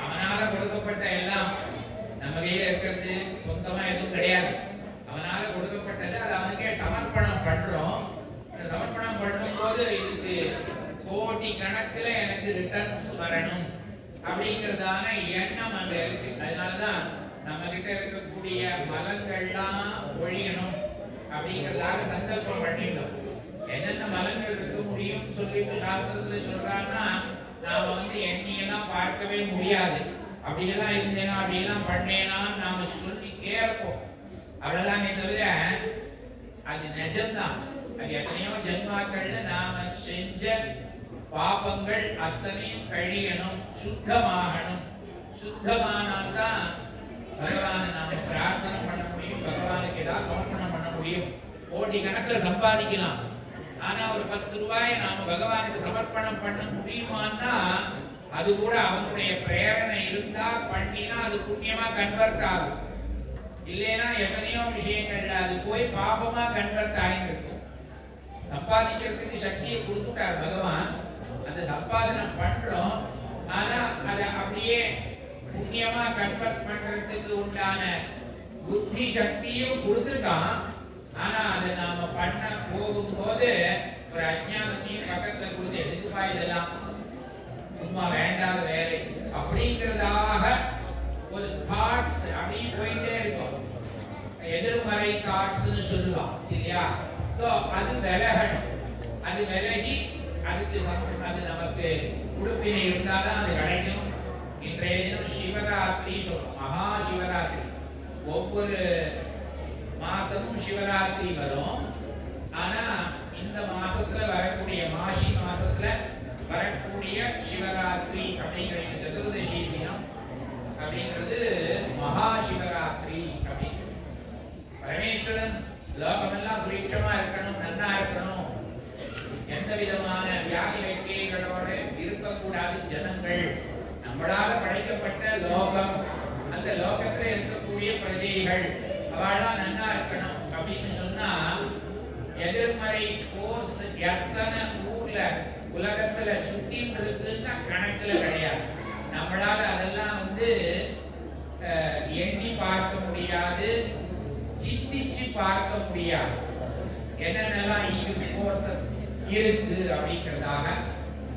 அவனால கொடுக்கப்பட்ட எல்லாம் நம்ம கையில இருக்கிறது சொந்தமா எதுவும் கிடையாது. அவனால கொடுக்கப்பட்டது அது அவனுக்கே சமர்ப்பணம் பண்றோம். சமர்ப்பணம் பண்ணும்போது இதுக்கு கோடி கணக்குல எனக்கு ரிட்டர்ன்ஸ் வரணும் அப்படிங்கிறதான எண்ணம் அங்க இருக்கு. அதனாலதான் நம்ம கிட்ட இருக்கக்கூடிய மலங்கள்லாம் ஒழியணும் அப்படிங்கிறதாக சங்கல்பம் பண்ணிட்டோம். என்னென்ன மலங்கள் இருக்க முடியும் சொல்லிட்டு சாஸ்திரத்துல சொல்றாங்கன்னா நாம எண்ணியெல்லாம் பார்க்கவே முடியாது. அப்படியெல்லாம் இருந்தேனா அப்படியெல்லாம் பண்ணேனா நாம சொல்லி கேட்போம். அவ்வளவுதானே தவிர அது நிஜம்தான். அது எத்தனையோ ஜென்மாக்கள்ல நாம செஞ்ச பாபங்கள் அத்தனையும் கழியணும், சுத்தமாகணும். சுத்தமானால்தான் பகவானை நாம பிரார்த்தனை பண்ண முடியும், பகவானுக்கு ஏதாவது சமர்ப்பணம் பண்ண முடியும். கோடி கணக்கில் சம்பாதிக்கலாம். ஆனா ஒரு 10 ரூபாயை நாம பகவானுக்கு சமர்ப்பணம் பண்ண முடியுமான்னா அது கூட அவனுடைய பிரேரணை இருந்தா பண்ணினா அது புண்ணியமா கன்வெர்ட் ஆகும். இல்லைன்னா எத்தனையோ விஷயங்கள்ல அது போய் பாபமா கன்வெர்ட் ஆகிட்டு. சம்பாதிக்கிறதுக்கு சக்தியை கொடுத்துட்டார் பகவான். அந்த சம்பாதனை பண்றோம். ஆனா அதை அப்படியே புண்ணியமா கன்வெர்ட் பண்றதுக்கு உண்டான புத்தி சக்தியும் கொடுத்துருக்கான். ஆனா அதை நாம பண்ண போகும்போது ஒரு அஞ்ஞானத்தையும் பக்கத்துல கொடுத்து எதுக்குப்பா இதெல்லாம் சும்மா வேண்டாத வேலை அப்படிங்கிறதாக ஒரு தாட்ஸ் அப்படியே போயிட்டே இருக்கும். எதிர்மறை தாட்ஸ்னு சொல்லுவான் இல்லையா? சோ அது விலகணும். அது விலகி அதுக்கு அது நமக்கு உடுப்பினை இருந்தாதான் அது கிடைக்கும். இன்றைய தினம் சிவராத்திரி சொல்றோம், மகா சிவராத்திரி. ஒவ்வொரு மாசமும் சிவராத்திரி வரும். ஆனா இந்த மாசத்துல வரக்கூடிய மாசி மாசத்துல வரக்கூடிய சிவராத்திரி அப்படிங்கிற சதுர்தசி தினம் அப்படிங்கிறது மகா சிவராத்திரி அப்படின்னு. பரமேஸ்வரன் லோகமெல்லாம் சுரீட்சமா இருக்கணும், நன்னா இருக்கணும், எந்த விதமான வியாதி வைக்கைகளோட இருக்கக்கூடாது ஜனங்கள். நம்மளால படைக்கப்பட்ட லோகம், அந்த லோகத்துல இருக்கக்கூடிய பிரஜைகள் அவெல்லாம் நன்னா இருக்கணும் அப்படின்னு சொன்னா எதிர்மறை ஃபோர்ஸ் எத்தனை ஊர்ல உலகத்துல சுத்தின்னு இருக்குன்னா கணக்குல கிடையாது. நம்மளால அதெல்லாம் எண்ணி பார்க்க முடியாது, சிந்திச்சு பார்க்க முடியாது. என்னென்னலாம் ஃபோர்ஸஸ் இருக்கு அப்படிங்கிறதாக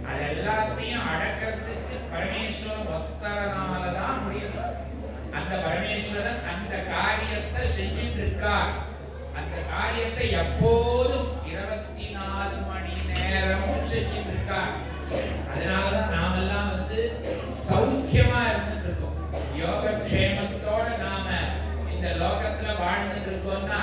அது எல்லாத்தையும் அடக்கிறதுக்கு பரமேஸ்வரன் ஒத்தரனாலதான் முடியும். அந்த பரமேஸ்வரன் அந்த காரியத்தை செஞ்சிட்டு இருக்கார். அந்த காரியத்தை எப்போதும் 24 மணி நேரமும் செஞ்சிட்டு இருக்கார். அதனாலதான் நாமெல்லாம் சௌக்கியமா இருந்துட்டு இருக்கோம். யோகக்ஷேமத்தோட நாம இந்த லோகத்துல வாழ்ந்துட்டு இருக்கோம்னா,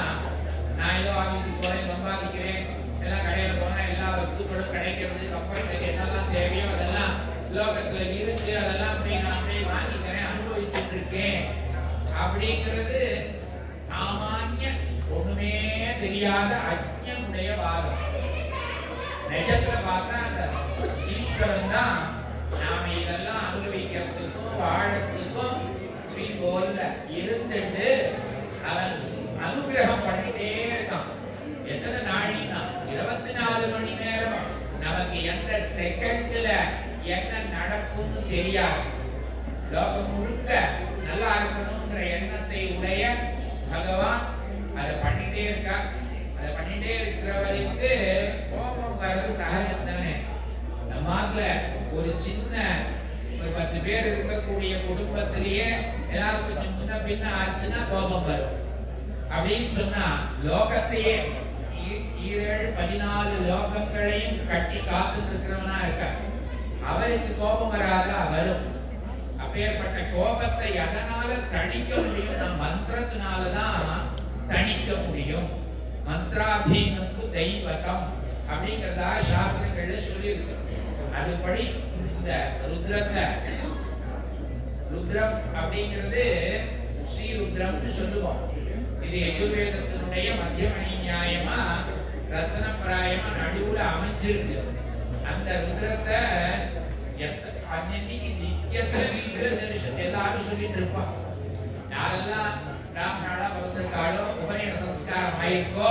நான் ஏதோ ஆபீஸுக்கு போறேன், சம்பாதிக்கிறேன், எல்லாம் கடையில போனா எல்லா வஸ்துக்களும் கிடைக்கிறது, கப்பலுக்கு என்னெல்லாம் தேவையோ அதெல்லாம் லோகத்துல இருக்கு, அதெல்லாம் நான் அப்படியே வாங்கிக்கிறேன், அனுபவிச்சுட்டு இருக்கேன் அப்படிங்கிறது சாமானிய ஒண்ணுமே தெரியாத அஜ்ஞனுடைய வாதம். நிஜத்துல பார்த்தா அந்த ஈஸ்வரன் தான் நாம இதெல்லாம் அனுபவிக்கிறதுக்கும் வாழறதுக்கும் போல இருந்துட்டு அவன் அனுகிரகம் பண்ணிட்டே இருக்கான். எத்தனை நாளினா 24 மணி நேரம் நமக்கு எந்த செகண்ட்ல என்ன நடக்கும்னு தெரியாது. லோகம் முழுக்க நல்லா இருக்கணும்ன்ற எண்ணத்தை உடைய பகவான் அதை பண்ணிட்டே இருக்கா. அதை பண்ணிட்டே இருக்கிறவருக்கு கோபம் வர்றது சகஜம் தானே. நம்மால ஒரு சின்ன ஒரு 10 பேர் இருக்கக்கூடிய குடும்பத்திலேயே ஏதாவது கொஞ்சம் முன்ன பின்ன ஆச்சுன்னா கோபம் வரும். அப்படின்னு சொன்னா லோகத்தையே 14 லோகங்களையும் கட்டி காத்துட்டு இருக்கிறவனா இருக்க, அவருக்கு கோபம் வராதா? வரும். அப்பேற்பட்ட கோபத்தை அதனால தணிக்க முடியும், நம் மந்திரத்தினாலதான் தணிக்க முடியும். மந்திராதீனத்து தெய்வதம் அப்படிங்கிறதா சாஸ்திரங்கள்ல சொல்லியிருக்கு. அதுபடி இந்த ருத்ரம் அப்படிங்கிறது ஸ்ரீருத்ரம்னு சொல்லுவோம். இது யஜுர்வேதத்தினுடைய மத்தியமணி நியாயமா ரத்னப்பிராயமா நடுவுல அமைஞ்சிருக்கு. அந்த ருத்ரத்தை அன்னைக்கு நித்தியத்துல வீட்டுல எல்லாரும் சொல்லிட்டு இருப்பான். யாரெல்லாம் ராமநாடா பிறந்திருக்காளோ, உபநயன சம்ஸ்காரம் ஆயிருக்கோ,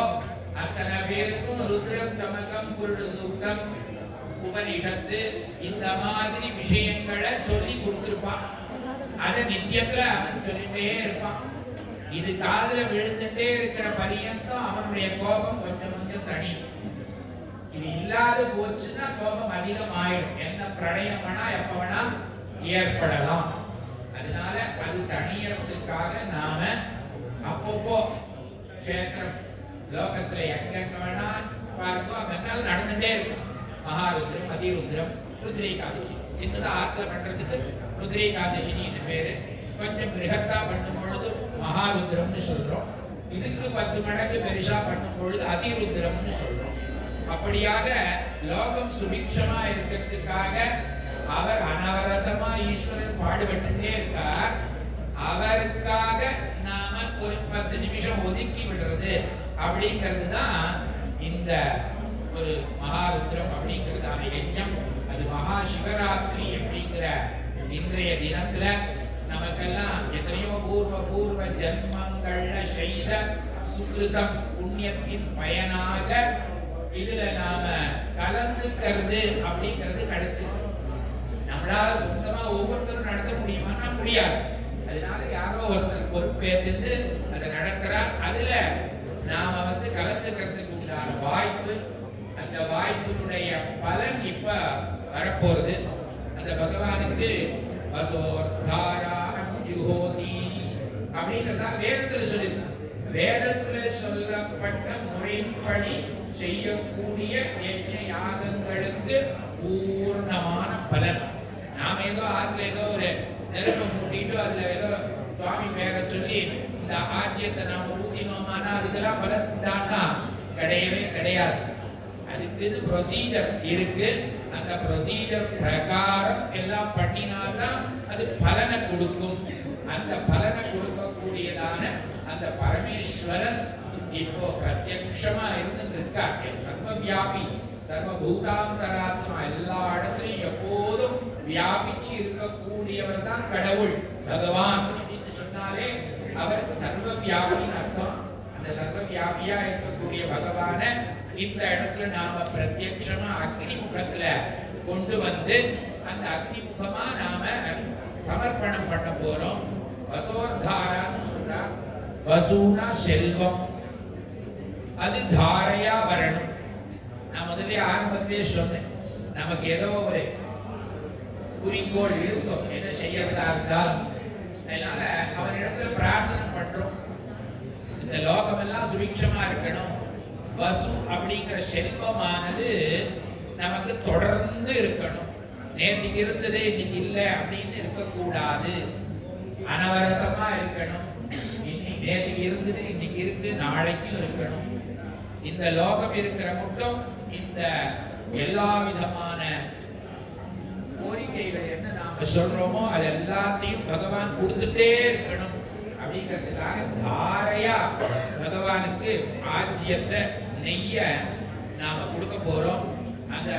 அத்தனை பேருக்கும் ருத்ரம் சமகம் குருடு சூக்தம் உபனிஷத்து இந்த மாதிரி விஷயங்களை சொல்லி கொடுத்திருப்பான். அதை நித்தியத்துல அவன் சொல்லிட்டே இருப்பான். இது காதுல விழுந்துட்டே இருக்கிற பரியந்தம் அவனுடைய கோபம் கொஞ்சம் கொஞ்சம் தனி. இது இல்லாத போச்சுன்னா கோபம் அதிகம் ஆயிடும். என்ன பிரளயம் வேணா எப்ப வேணா ஏற்படலாம். அதனால அது தனியறதுக்காக நாம அப்பப்போ கஷேத்திரம் லோகத்துல எங்க வேணா பார்க்கோ அங்கெல்லாம் நடந்துட்டே இருக்கும். மகாருத்ரம், அதிருத்ரம், ருத்ரேகாதசி. சின்னதா ஆத்துல பண்றதுக்கு ருத்ரேகாதசின்னு பேரு. கொஞ்சம் பிருகத்தா பண்ணும் பொழுது மகாருத்ரம்னு சொல்றோம். இதுக்கு 10 மடங்கு பெருசா பண்ணும் பொழுது அதிருத்ரம்னு சொல்றோம். அப்படியாக லோகம் சுபிக்ஷமா இருக்கிறதுக்காக அவர் அனவரதமா ஈஸ்வரன் பாடுபட்டுட்டே இருக்கார். அவருக்காக நாம ஒரு 10 நிமிஷம் ஒதுக்கி விடுறது அப்படிங்கிறது தான் இந்த ஒரு மகாருத்ரம் அப்படிங்கிறதான யஜ்ஞம். அது மகா சிவராத்திரி அப்படிங்கிற இன்றைய தினத்துல நமக்கெல்லாம் எத்தனையோ பூர்வ ஜன்மங்கள்ல செய்த சுகிருதம் புண்ணியத்தின் பயனாக இதுல நாம கலந்துக்கிறது அப்படிங்கிறது கிடைச்சிருக்கு. நம்மளால சொந்தமா ஒவ்வொருத்தரும் நடத்த முடியுமான்னா முடியாது. அதனால யாரோ ஒருத்தர் பொறுப்பேற்று அதை நடக்கிறார். அதுல நாம கலந்துக்கிறதுக்கு உண்டான வாய்ப்பு, அந்த வாய்ப்பினுடைய பலன் இப்ப வரப்போறது. அந்த பகவானுக்கு வசோர்தாராணம் ஜுஹோதி அப்படிங்கிறதா வேதத்துல சொல்லியிருக்காங்க. வேதத்துல சொல்லப்பட்ட முறைப்படி செய்யக்கூடிய யஜ்ஞ யாகங்களுக்கு பூர்ணமான பலன். நாம ஏதோ ஆத்துல ஏதோ ஒரு நெருப்பு மூட்டிட்டு அதுல ஏதோ சுவாமி பேரை சொல்லி இந்த ஆஜ்யத்தை நாம ஊத்தினோமானா அதுக்கெல்லாம் பலன் தானா? கிடையவே கிடையாது. அதுக்கு ப்ரொசீஜர் இருக்கு. அந்த ப்ரொசீஜர் பிரகாரம் எல்லாம் பண்ணினால்தான் அது பலனை கொடுக்கும். அந்த பலனை கொடுக்கக்கூடியதான அந்த பரமேஸ்வரன் இப்போ பிரத்யக்ஷமா இருந்து இருக்கார். சர்வவியாபி, சர்வபூதாந்தராத்மா, எல்லா இடத்துலையும் எப்போதும் வியாபிச்சு இருக்கக்கூடியவர் தான் கடவுள் பகவான் அப்படின்னு சொன்னாலே அவர் சர்வவியாபின்னு அர்த்தம். அந்த சர்வவியாபியா இருக்கக்கூடிய பகவான இந்த இடத்துல நாம பிரத்யக்ஷமா அக்னி முகத்துல கொண்டு வந்து அந்த அக்னி முகமா நாம சமர்ப்பணம் பண்ண போறோம். வசோர்தாரான்னு சொல்றா. வசூனா செல்வம், அது தாரையா வரணும். நான் முதல்ல ஆரம்பத்திலே சொன்னேன், நமக்கு ஏதோ ஒரு குறிக்கோள் இருக்கும் என்ன செய்யறதா இருந்தாலும். அதனால அவனிடத்துல பிரார்த்தனை பண்றோம், இந்த லோகமெல்லாம் சுபிக்ஷமா இருக்கணும். வசு அப்படிங்கிற செல்வமானது நமக்கு தொடர்ந்து இருக்கணும். நேற்றுக்கு இருந்தது இன்னைக்கு இல்லை அப்படின்னு இருக்கக்கூடாது. அனவரதமா இருக்கணும். இன்னைக்கு நேற்றுக்கு இருந்தது இன்னைக்கு இருக்கு, நாளைக்கும் இருக்கணும். இந்த லோகம் இருக்கிற மட்டும் இந்த எல்லா விதமான கோரிக்கைகள் என்ன நாம சொல்றோமோ அது எல்லாத்தையும் பகவான் கொடுத்துட்டே இருக்கணும். அப்படிங்கிறதுக்காக தாரையா பகவானுக்கு ஆஜ்யத்தை நெய்ய நாம கொடுக்க போறோம். அந்த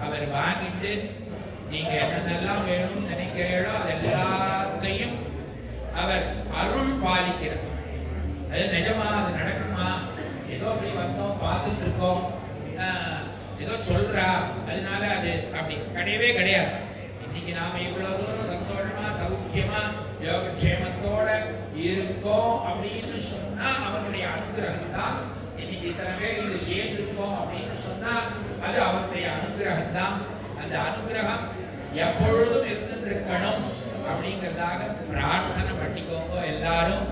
அவர் வாங்கிட்டு நீங்க என்னென்னலாம் வேணும்னு நினைக்கிறீங்களோ அது எல்லாத்தையும் அவர் அருள் பாலிக்கிறார். அது நிஜமா, அது நடக்குமா? ஏதோ அப்படி வந்தோம் பார்த்துட்டு இருக்கோம் ஏதோ சொல்றா அதனால அது அப்படி கிடையவே கிடையாது. இன்னைக்கு நாம இவ்வளவு தூரம் சந்தோஷமா சௌக்கியமா யோகக்ஷேமத்தோட இருக்கோம் அப்படின்னு சொன்னா அவனுடைய அனுகிரகம் தான். இன்னைக்கு இத்தனை பேர் இங்கு சேர்ந்திருக்கோம் அப்படின்னு சொன்னா அது அவனுடைய அனுகிரகம் தான். அந்த அனுகிரகம் எப்பொழுதும் இருந்திருக்கணும் அப்படிங்கிறதாக பிரார்த்தனை பண்ணிக்கோங்க எல்லாரும்.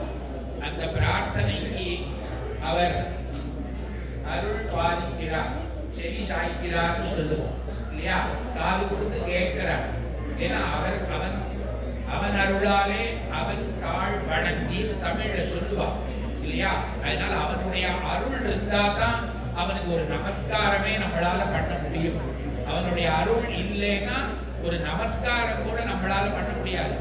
அந்த பிரார்த்தனைக்கு அவர் அருள் பாலிக்கிறார், செவி சாய்க்கிறார்னு சொல்லுவோம் இல்லையா? காது கொடுத்து கேட்கிறார். ஏன்னா அவன் அருளாலே அவன் தாழ் வணங்கின்னு தமிழ்ல சொல்லுவான் இல்லையா? அதனால அவனுடைய அருள் இருந்தா தான் அவனுக்கு ஒரு நமஸ்காரமே நம்மளால பண்ண முடியும். அவனுடைய அருள் இல்லைன்னா ஒரு நமஸ்காரம் கூட நம்மளால பண்ண முடியாது.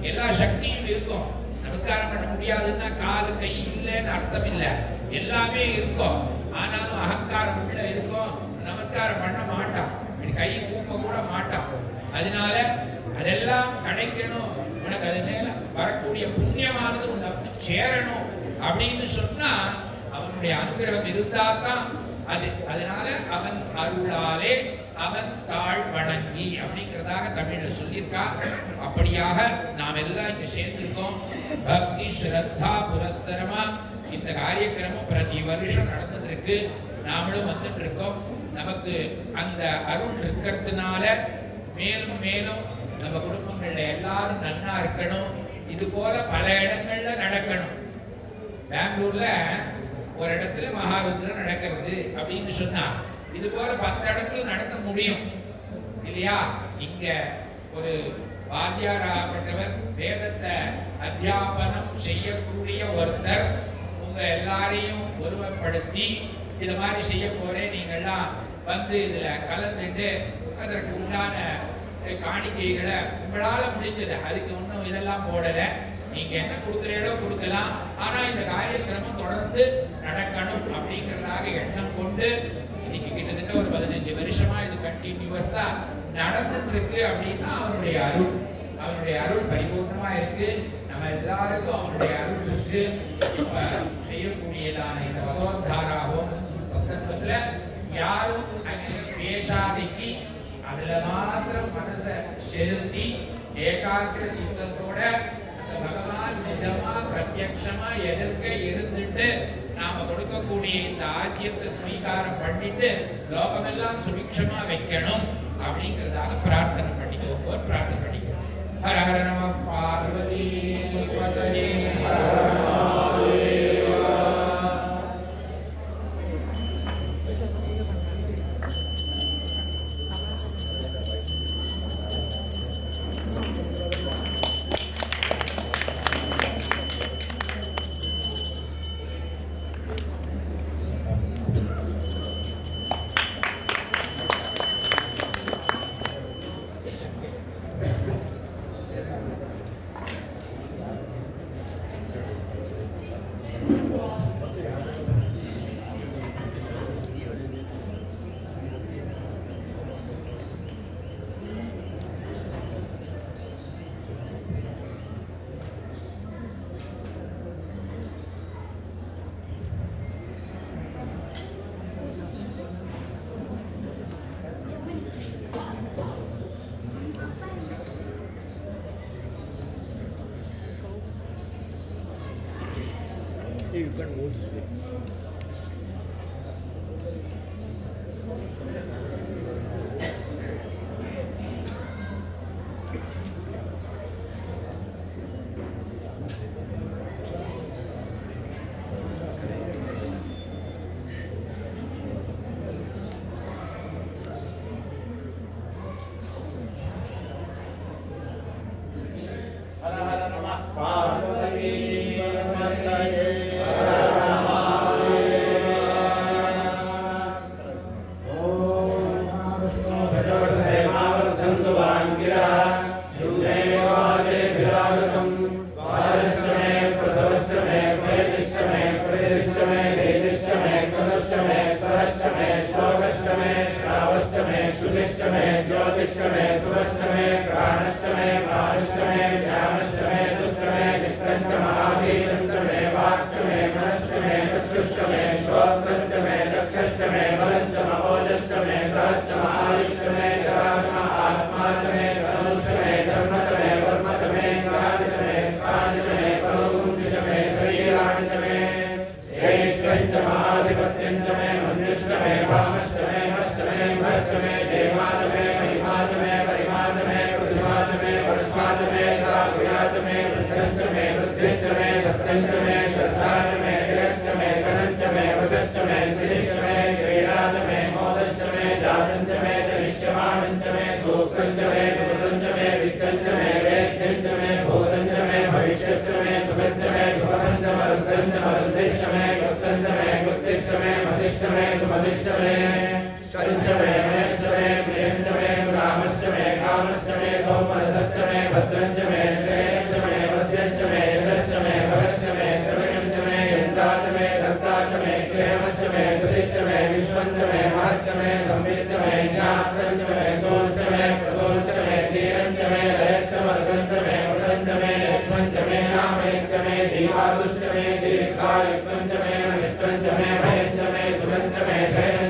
எல்லா சக்தியும் இருக்கும், நமஸ்காரம் பண்ண முடியாதுன்னா காது கை இல்லைன்னு அர்த்தம் இல்லை. எல்லாமே இருக்கும், ஆனாலும் அகங்காரம் உள்ள இருக்கும், நமஸ்காரம் பண்ண மாட்டான், கை கூப்ப கூட மாட்டான். அதனால அதெல்லாம் கிடைக்கணும், உனக்கு அது மேல வரக்கூடிய புண்ணியமானது உனக்கு சேரணும் அப்படின்னு சொன்னா அவனுடைய அனுகிரகம் இருந்தாதான் அதனால அவன் அருளாலே அவன் தாழ் வணங்கி அப்படிங்கிறதாக தமிழ்ல சொல்லியிருக்கா. அப்படியாக நாம் எல்லாம் இங்க சேர்ந்திருக்கோம். பக்தி ஸ்ரத்தா புரஸ்தரமா இந்த காரியக்கிரமம் பிரதி வருஷம் நடந்துட்டு இருக்கு. நாமளும் வந்துட்டு இருக்கோம். நமக்கு அந்த அருள் இருக்கிறதுனால மேலும் மேலும் நம்ம குடும்பங்கள்ல எல்லாரும் நன்னா இருக்கணும். இது போல பல இடங்கள்ல நடக்கணும். பெங்களூர்ல ஒரு இடத்துல மகாருத்ரன் நடக்கிறது அப்படின்னு சொன்னா இது போல 10 இடத்துல நடத்த முடியும் இல்லையா? இங்க ஒரு வாத்தியாராகப்பட்டவர் வேதத்தை அத்தியாபனம் செய்யக்கூடிய ஒருத்தர் உங்க எல்லாரையும் ஒருமைப்படுத்தி இது மாதிரி செய்ய போறேன், நீங்கள்லாம் வந்து இதுல கலந்துட்டு அதற்கு உண்டான காணிக்கைகளை உங்களால முடிஞ்சது, அதுக்கு ஒன்றும் இதெல்லாம் போடல, நீங்க என்ன கொடுக்குறீங்களோ கொடுக்கலாம், ஆனா இந்த காரியக்கிரமம் தொடர்ந்து நடக்கணும் அப்படிங்கிறதாக எண்ணம் கொண்டு இன்னைக்கு கிட்டத்தட்ட ஒரு 15 வருஷமா இது கண்டினியூஸா நடந்துட்டு இருக்கு. அப்படின்னா அவருடைய அருள் பரிபூர்ணமா இருக்கு. நம்ம எல்லாருக்கும் அவருடைய அருள் இருக்கு. செய்யக்கூடியதான இந்த பகவத்தாராகவும் சந்தர்ப்பத்துல யாரும் பேசாதைக்கு அதுல மாத்திரம் மனசை செலுத்தி ஏகாக்கிர சித்தத்தோட பகவான் நிஜமா பிரத்யக்ஷமா எதிர்க்க இருந்துட்டு நாம கொடுக்கக்கூடிய இந்த ஆஜ்யத்தை ஸ்வீகாரம் பண்ணிட்டு லோகமெல்லாம் சுபிக்ஷமா வைக்கணும் அப்படிங்கிறதாக பிரார்த்தனை பண்ணிக்கோங்க. பிரார்த்தனை பண்ணிக்கோ. ஹர ஹர நம பார்வதி பதயே You can move this way. Shaya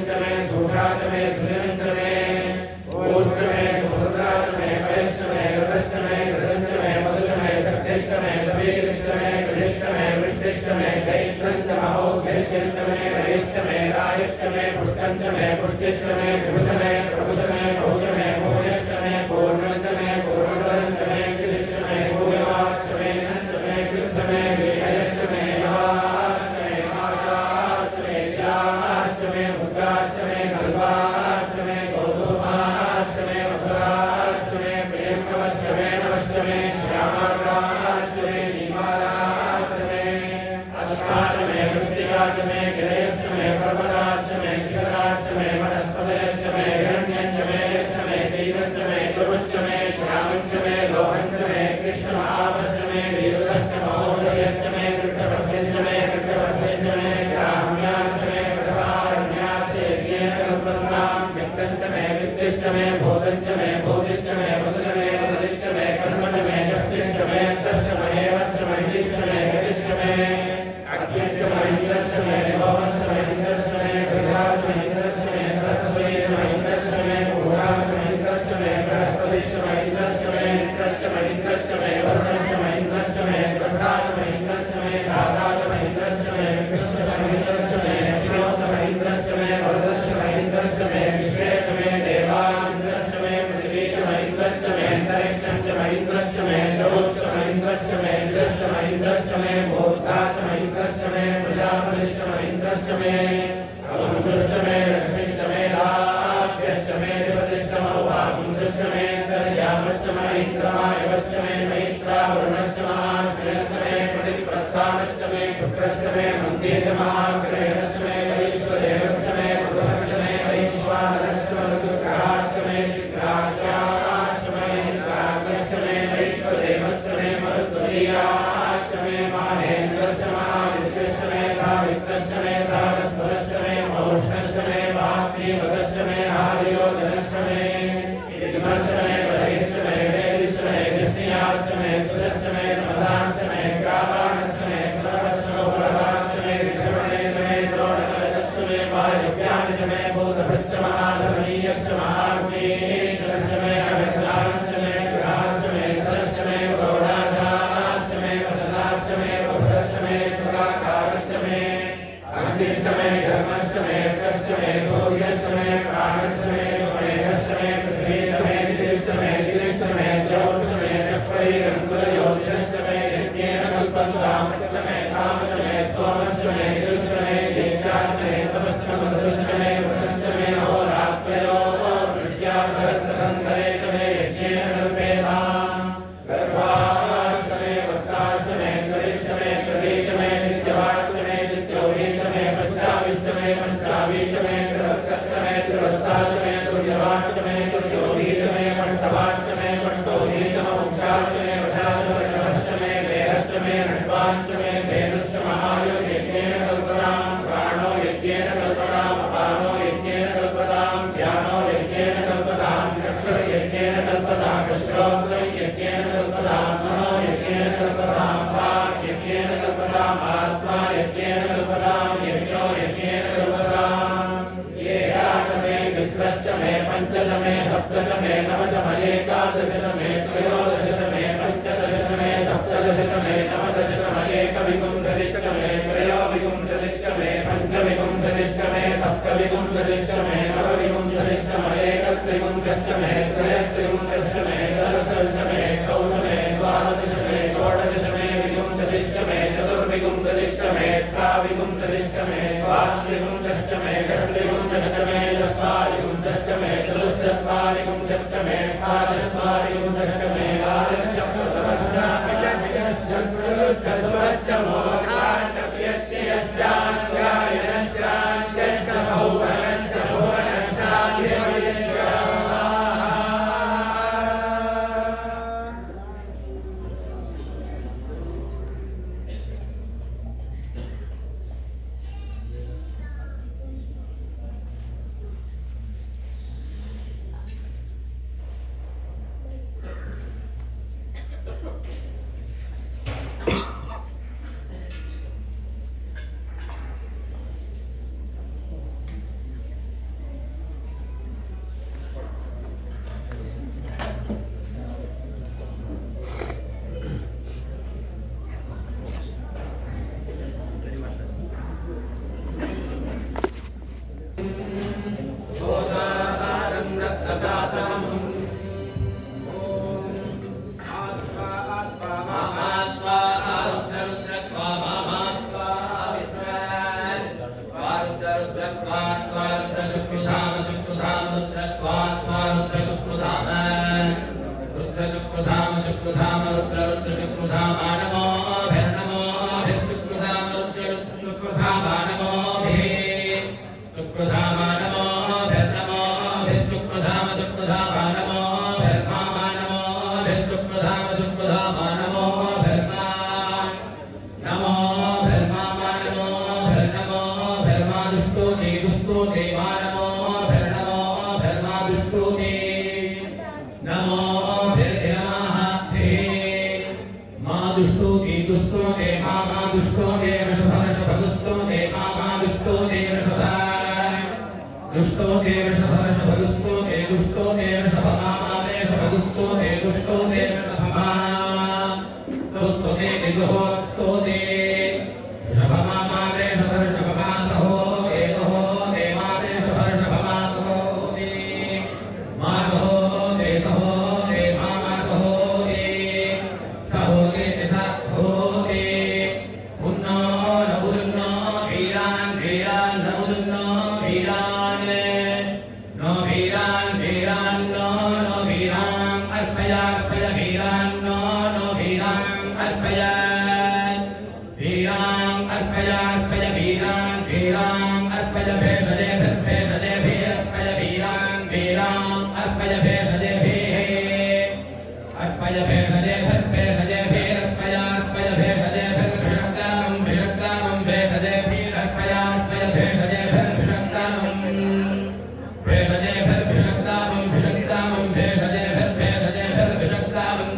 Arpa अर्पय वीरान् नो वीरान् अर्पय वीरान् अर्पय वीरान् अर्पय भेषजे वीरर्पय वीरान् अर्पय भेषजे अर्पय भेषजे वीरर्पय भेषजे भिषक्तामं भेषजे वीरर्पय भेषजे भिषक्तामं भेषजे भिषक्तामं भेषजे भिषक्तामं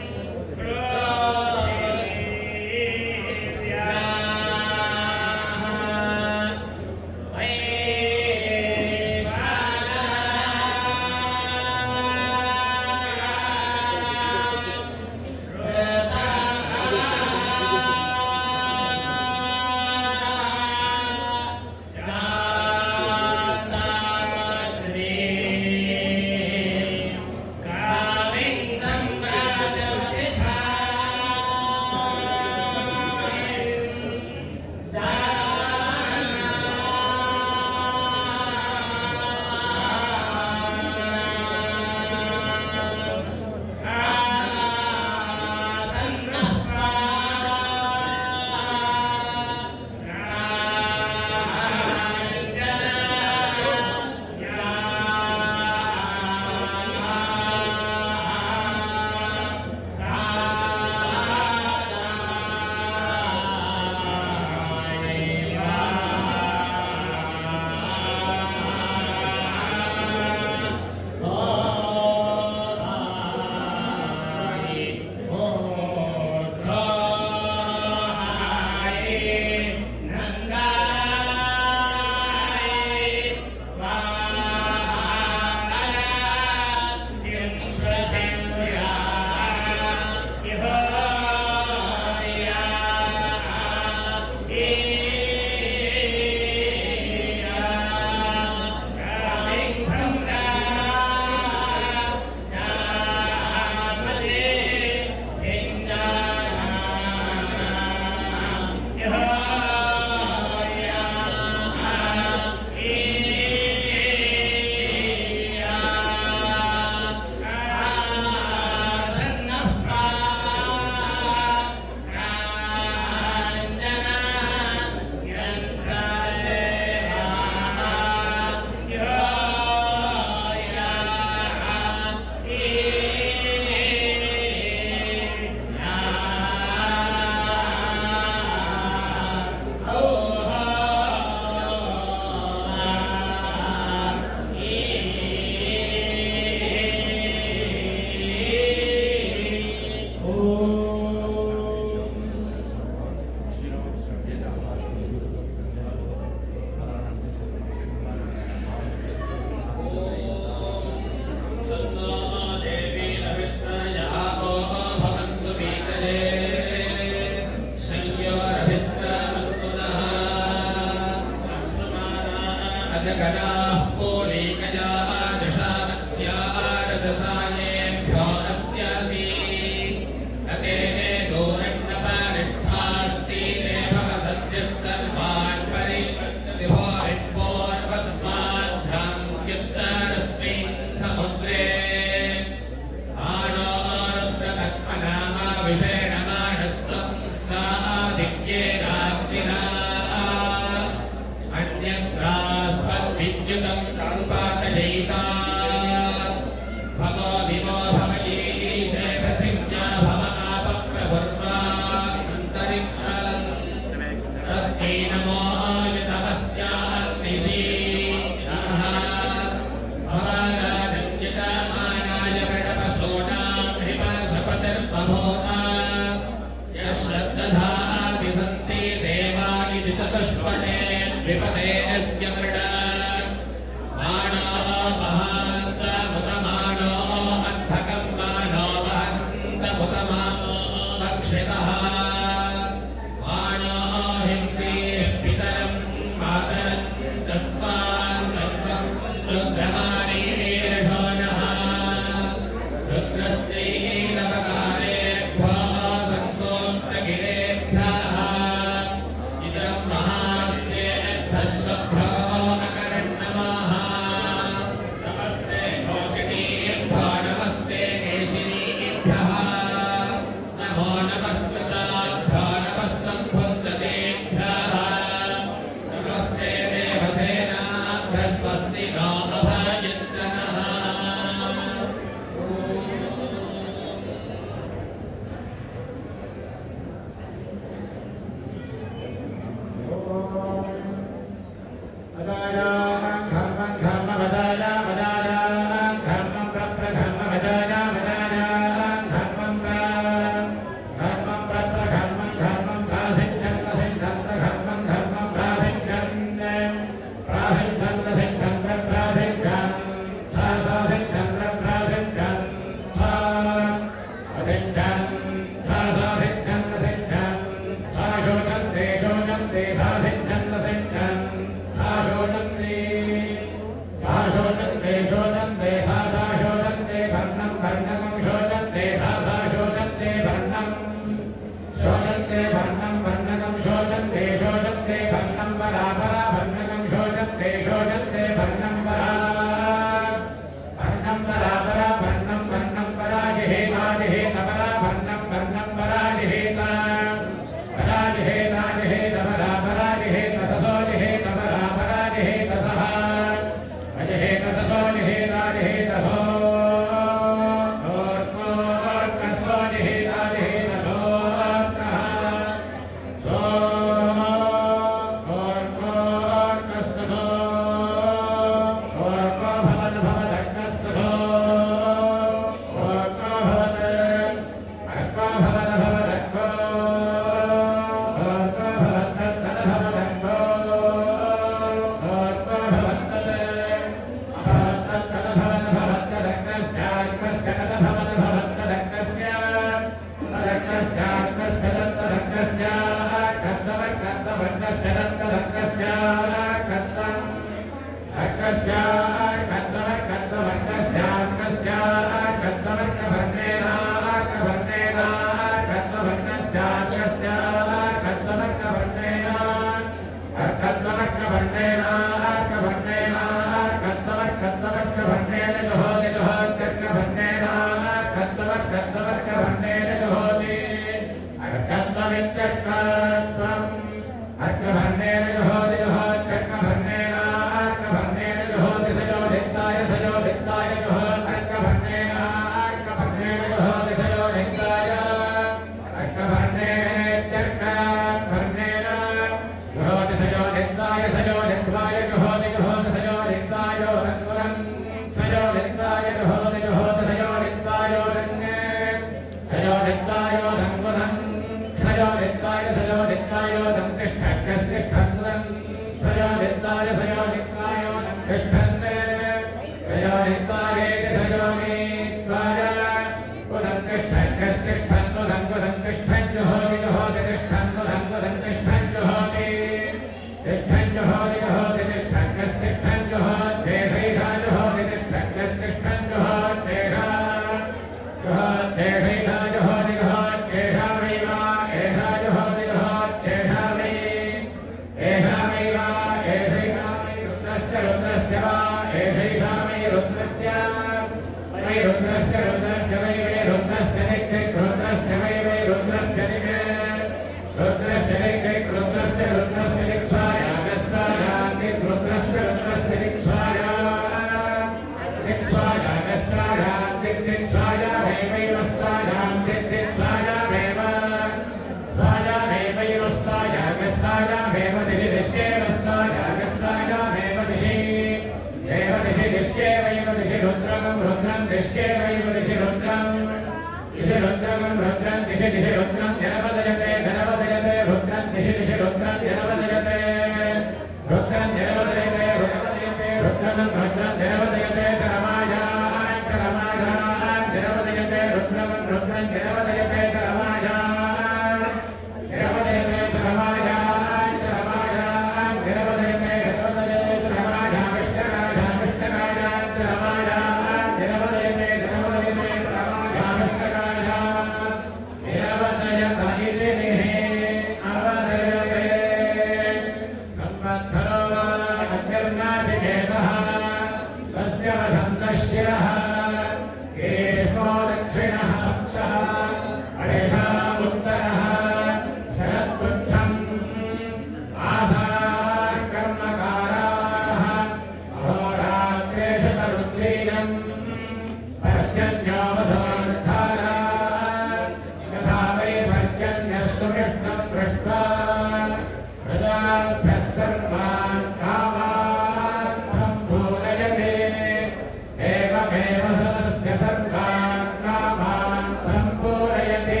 एव सदस्य सर्वान् कामान् सम्पूरयते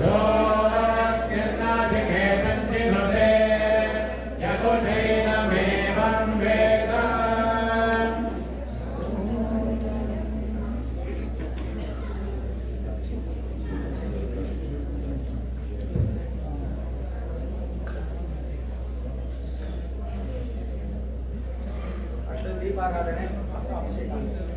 यो निर्नाधिकेतञ्चिनुते यकुचैनमेवं वेद दीपाराधने अभिषेक